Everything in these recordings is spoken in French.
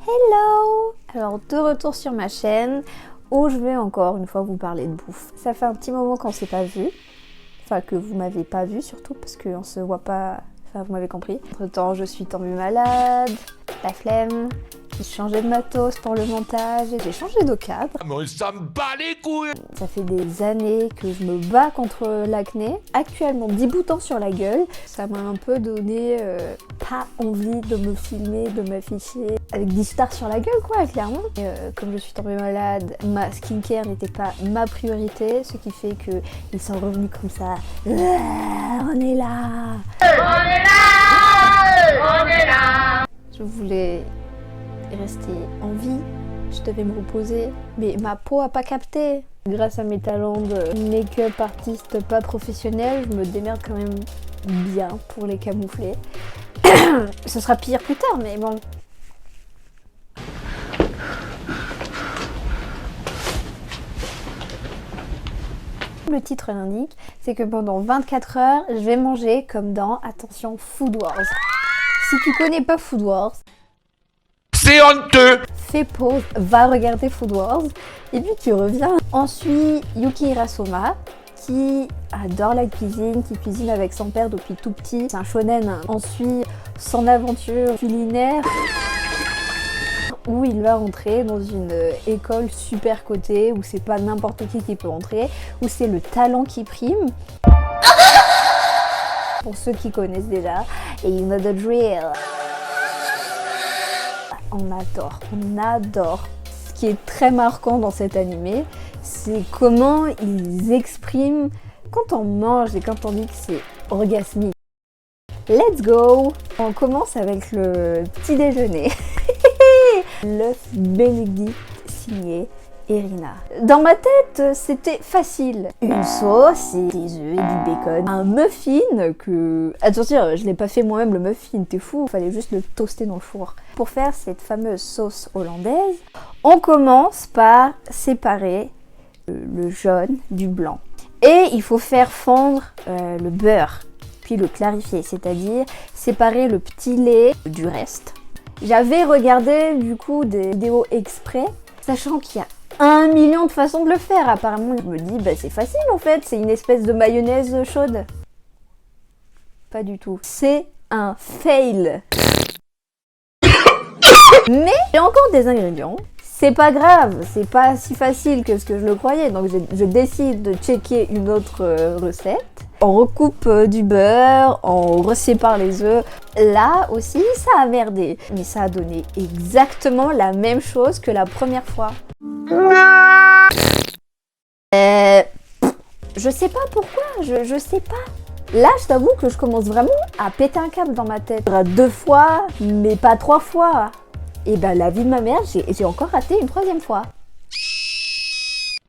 Hello! Alors de retour sur ma chaîne où je vais encore une fois vous parler de bouffe. Ça fait un petit moment qu'on s'est pas vu, enfin que vous m'avez pas vu surtout parce qu'on se voit pas, enfin vous m'avez compris. Entre temps je suis tombée malade, la flemme, j'ai changé de matos pour le montage, j'ai changé de cadre. Mais ça me bat les couilles! Ça fait des années que je me bats contre l'acné. Actuellement 10 boutons sur la gueule. Ça m'a un peu donné pas envie de me filmer, de m'afficher avec des stars sur la gueule quoi, clairement. Et, comme je suis tombée malade, ma skincare n'était pas ma priorité, ce qui fait que ils sont revenus comme ça. On est là! On est là! On est là! Je voulais rester en vie. Je devais me reposer, mais ma peau a pas capté. Grâce à mes talents de make-up artiste pas professionnel, je me démerde quand même bien pour les camoufler. Ce sera pire plus tard, mais bon. Le titre l'indique, c'est que pendant 24 heures, je vais manger comme dans, attention, Food Wars. Si tu connais pas Food Wars, C'est honteux! fais pause, va regarder Food Wars, et puis tu reviens. Ensuite, Yuki Hirasoma, qui adore la cuisine, qui cuisine avec son père depuis tout petit. C'est un shonen. Ensuite, son aventure culinaire, où il va entrer dans une école super cotée, où c'est pas n'importe qui peut entrer, où c'est le talent qui prime. Pour ceux qui connaissent déjà, et you know the drill. On adore. Ce qui est très marquant dans cet animé, c'est comment ils expriment quand on mange et quand on dit que c'est orgasmique. Let's go! On commence avec le petit déjeuner. L'œuf Bénédicte signé Erina. Dans ma tête, c'était facile. Une sauce et des œufs et du bacon. Un muffin que... Attention, je l'ai pas fait moi-même le muffin, t'es fou. Il fallait juste le toaster dans le four. Pour faire cette fameuse sauce hollandaise, on commence par séparer le jaune du blanc. Et il faut faire fondre le beurre, puis le clarifier, c'est-à-dire séparer le petit lait du reste. J'avais regardé du coup des vidéos exprès, sachant qu'il y a 1 million de façons de le faire. Apparemment, je me dis, bah c'est facile en fait, c'est une espèce de mayonnaise chaude. Pas du tout. C'est un fail. Mais j'ai encore des ingrédients. C'est pas grave, c'est pas si facile que ce que je le croyais. Donc je décide de checker une autre recette. On recoupe du beurre, on resépare les œufs. Là aussi, ça a merdé. Mais ça a donné exactement la même chose que la première fois. Je sais pas pourquoi, je sais pas. Là, je t'avoue que je commence vraiment à péter un câble dans ma tête. 2 fois, mais pas 3 fois. Et ben la vie de ma mère, j'ai encore raté une 3e fois.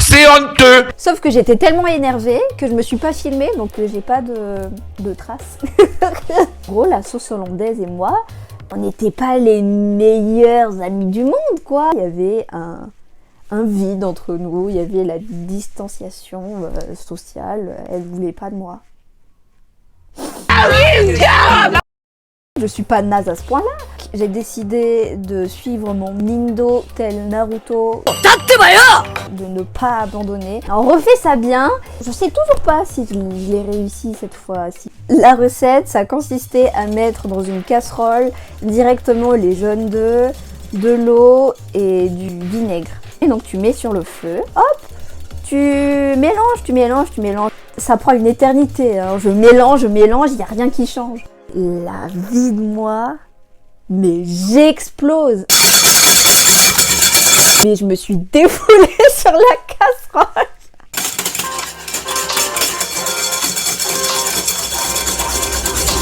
C'est honteux! Sauf que j'étais tellement énervée que je me suis pas filmée, donc j'ai pas de traces. En gros, la sauce hollandaise et moi, on n'était pas les meilleurs amis du monde, quoi. Il y avait un vide entre nous, il y avait la distanciation sociale, elle voulait pas de moi. Je suis pas naze à ce point-là. J'ai décidé de suivre mon Nindo tel Naruto, de ne pas abandonner. On refait ça bien. Je sais toujours pas si je l'ai réussi cette fois-ci. La recette, ça consistait à mettre dans une casserole directement les jaunes d'œufs, de l'eau et du vinaigre. Et donc tu mets sur le feu, hop, tu mélanges. Ça prend une éternité, hein. Je mélange, il n'y a rien qui change. La vie de moi, mais j'explose. Mais je me suis défoulée sur la casserole.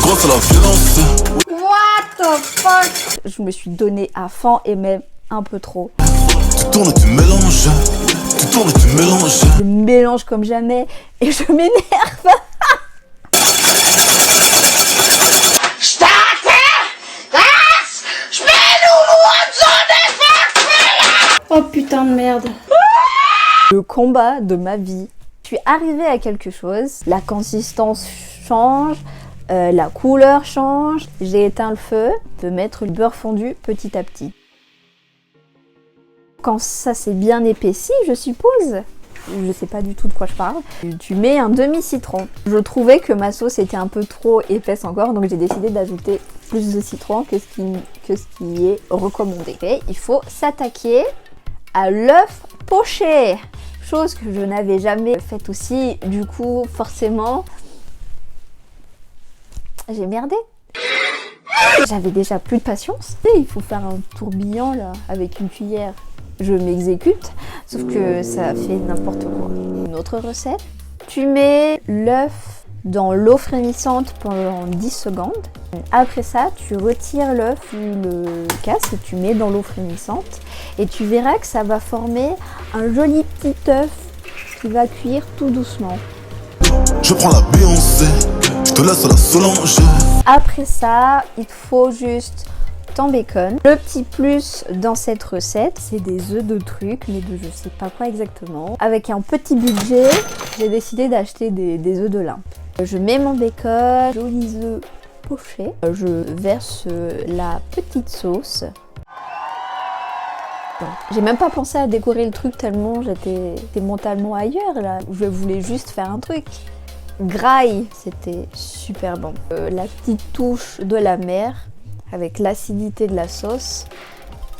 Grosse la violence. What the fuck? Je me suis donné à fond et même un peu trop. Tu tournes et tu mélanges. Tu tournes et tu mélanges. Je mélange comme jamais et je m'énerve. Oh putain de merde. Le combat de ma vie. Je suis arrivée à quelque chose, la consistance change, La couleur change. J'ai éteint le feu, de mettre le beurre fondu petit à petit. Quand ça s'est bien épaissi, je suppose, je sais pas du tout de quoi je parle, tu mets un demi-citron. Je trouvais que ma sauce était un peu trop épaisse encore, donc j'ai décidé d'ajouter plus de citron que ce qui est recommandé. Et il faut s'attaquer à l'œuf poché, chose que je n'avais jamais faite aussi, du coup forcément j'ai merdé. J'avais déjà plus de patience. Et il faut faire un tourbillon là avec une cuillère. Je m'exécute, sauf que ça fait n'importe quoi. Une autre recette, tu mets l'œuf dans l'eau frémissante pendant 10 secondes. Après ça, tu retires l'œuf, tu le casses et tu mets dans l'eau frémissante. Et tu verras que ça va former un joli petit œuf qui va cuire tout doucement. Je prends la Beyoncé, je te laisse à la Solange. Après ça, il te faut juste ton bacon. Le petit plus dans cette recette, c'est des œufs de truc, mais de je sais pas quoi exactement. Avec un petit budget, j'ai décidé d'acheter des œufs de lin. Je mets mon bacon, jolis œufs pochés. Je verse la petite sauce. Bon, j'ai même pas pensé à décorer le truc tellement j'étais mentalement ailleurs là. Je voulais juste faire un truc. Graille, c'était super bon. La petite touche de la mer avec l'acidité de la sauce,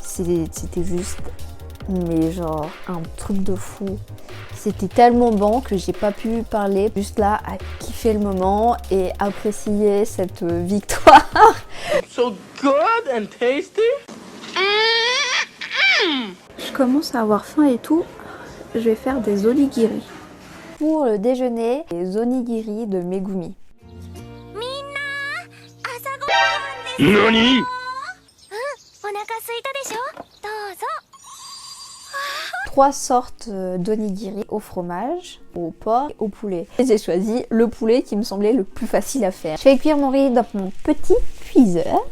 c'était juste, mais genre un truc de fou. C'était tellement bon que j'ai pas pu parler, juste là à kiffer le moment et apprécier cette victoire. So good and tasty. Je commence à avoir faim et tout, je vais faire des onigiri. Pour le déjeuner, les onigiri de Megumi. Nani? 3 sortes d'onigiri au fromage, au porc et au poulet. Et j'ai choisi le poulet qui me semblait le plus facile à faire. Je fais cuire mon riz dans mon petit cuiseur.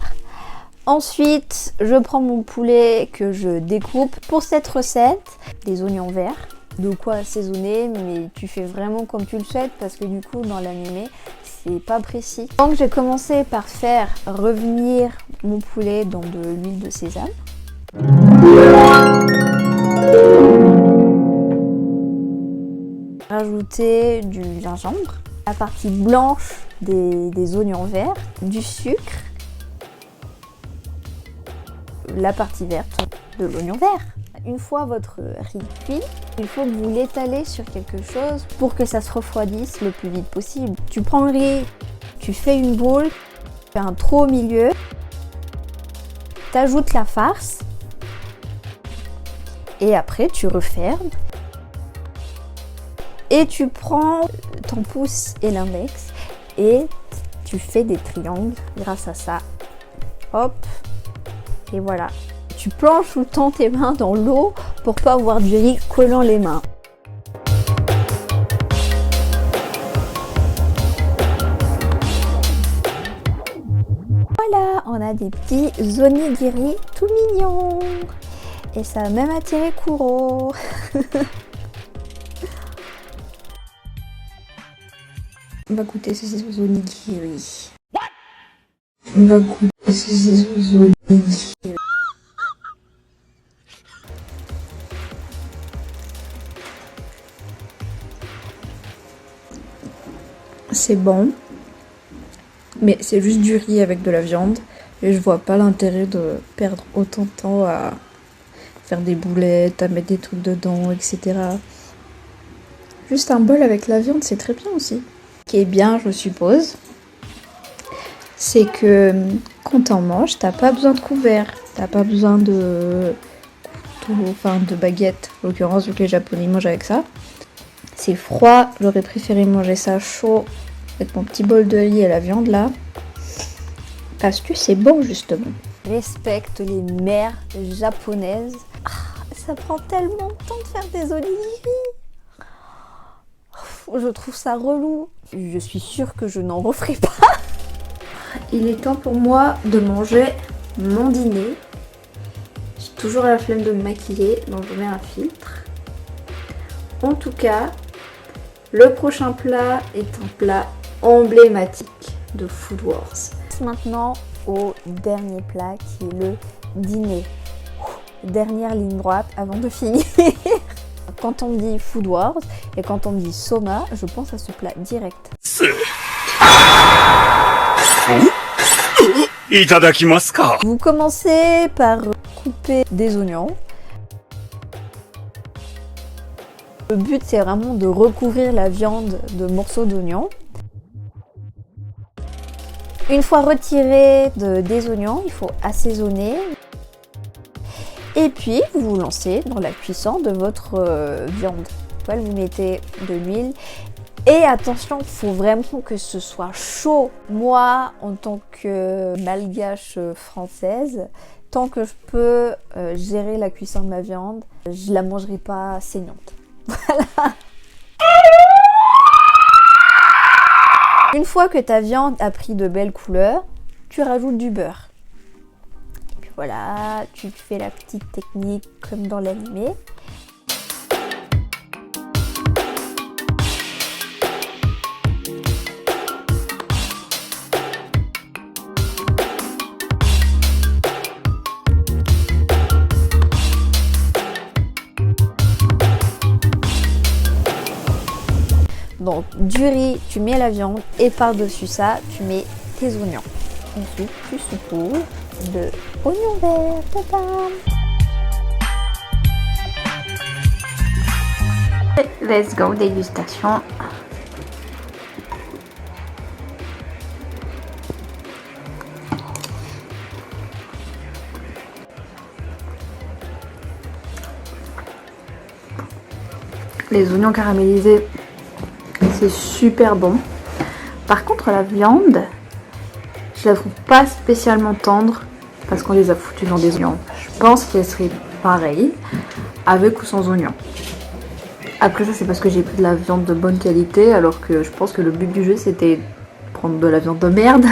Ensuite, je prends mon poulet que je découpe. Pour cette recette, des oignons verts. De quoi assaisonner, mais tu fais vraiment comme tu le souhaites parce que du coup, dans l'animé, c'est pas précis. Donc, j'ai commencé par faire revenir mon poulet dans de l'huile de sésame. Rajouter du gingembre, la partie blanche des oignons verts, du sucre, la partie verte de l'oignon vert. Une fois votre riz cuit, il faut que vous l'étalez sur quelque chose pour que ça se refroidisse le plus vite possible. Tu prends le riz, tu fais une boule, tu fais un trou au milieu, tu ajoutes la farce et après tu refermes. Et tu prends ton pouce et l'index et tu fais des triangles grâce à ça. Hop, et voilà. Tu plonges tout le temps tes mains dans l'eau pour pas avoir du riz collant les mains. Voilà, on a des petits onigiri tout mignons. Et ça a même attiré Kuro. On va goûter ces onigiri. On va goûter ces onigiri. C'est bon, mais c'est juste du riz avec de la viande et je vois pas l'intérêt de perdre autant de temps à faire des boulettes, à mettre des trucs dedans, etc. Juste un bol avec la viande, c'est très bien aussi. Ce qui est bien, je suppose, c'est que quand t'en manges, t'as pas besoin de couvert, t'as pas besoin de baguette, en l'occurrence vu que les Japonais mangent avec ça. C'est froid, j'aurais préféré manger ça chaud avec mon petit bol de riz et la viande là. Parce que c'est bon justement. Respecte les mères japonaises. Ça prend tellement de temps de faire des onigiri. Je trouve ça relou. Je suis sûre que je n'en referai pas. Il est temps pour moi de manger mon dîner. J'ai toujours la flemme de me maquiller, donc je mets un filtre. En tout cas, le prochain plat est un plat emblématique de Food Wars. Maintenant au dernier plat qui est le dîner. Dernière ligne droite avant de finir. Quand on me dit Food Wars et quand on me dit Soma, je pense à ce plat direct. Vous commencez par couper des oignons. Le but c'est vraiment de recouvrir la viande de morceaux d'oignons. Une fois retiré des oignons, il faut assaisonner. Et puis vous vous lancez dans la cuisson de votre viande. Vous mettez de l'huile. Et attention, il faut vraiment que ce soit chaud. Moi, en tant que malgache française, tant que je peux gérer la cuisson de ma viande, je la mangerai pas saignante. Voilà. Une fois que ta viande a pris de belles couleurs, tu rajoutes du beurre. Et puis voilà, tu fais la petite technique comme dans l'animé. Donc du riz, tu mets la viande et par-dessus ça, tu mets tes oignons. Ensuite, tu saupoudres de oignons verts. Tadam! Let's go, dégustation. Les oignons caramélisés, c'est super bon. Par contre, la viande, je la trouve pas spécialement tendre parce qu'on les a foutus dans des oignons. Je pense qu'elle serait pareille avec ou sans oignons. Après ça, c'est parce que j'ai pris de la viande de bonne qualité, alors que je pense que le but du jeu c'était de prendre de la viande de merde,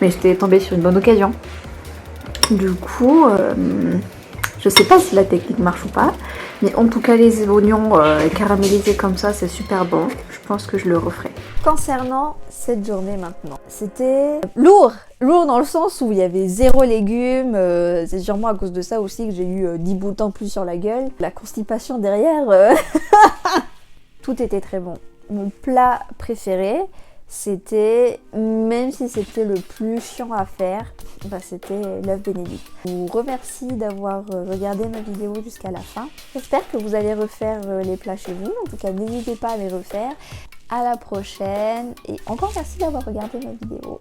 mais j'étais tombée sur une bonne occasion. Du coup, je sais pas si la technique marche ou pas, mais en tout cas les oignons caramélisés comme ça, c'est super bon. Je pense que je le referai. Concernant cette journée maintenant, c'était lourd dans le sens où il y avait 0 légumes. C'est sûrement à cause de ça aussi que j'ai eu 10 boules en plus sur la gueule. La constipation derrière, tout était très bon. Mon plat préféré, c'était, même si c'était le plus chiant à faire, c'était l'œuf bénédicte. Je vous remercie d'avoir regardé ma vidéo jusqu'à la fin. J'espère que vous allez refaire les plats chez vous. En tout cas, n'hésitez pas à les refaire. À la prochaine et encore merci d'avoir regardé ma vidéo.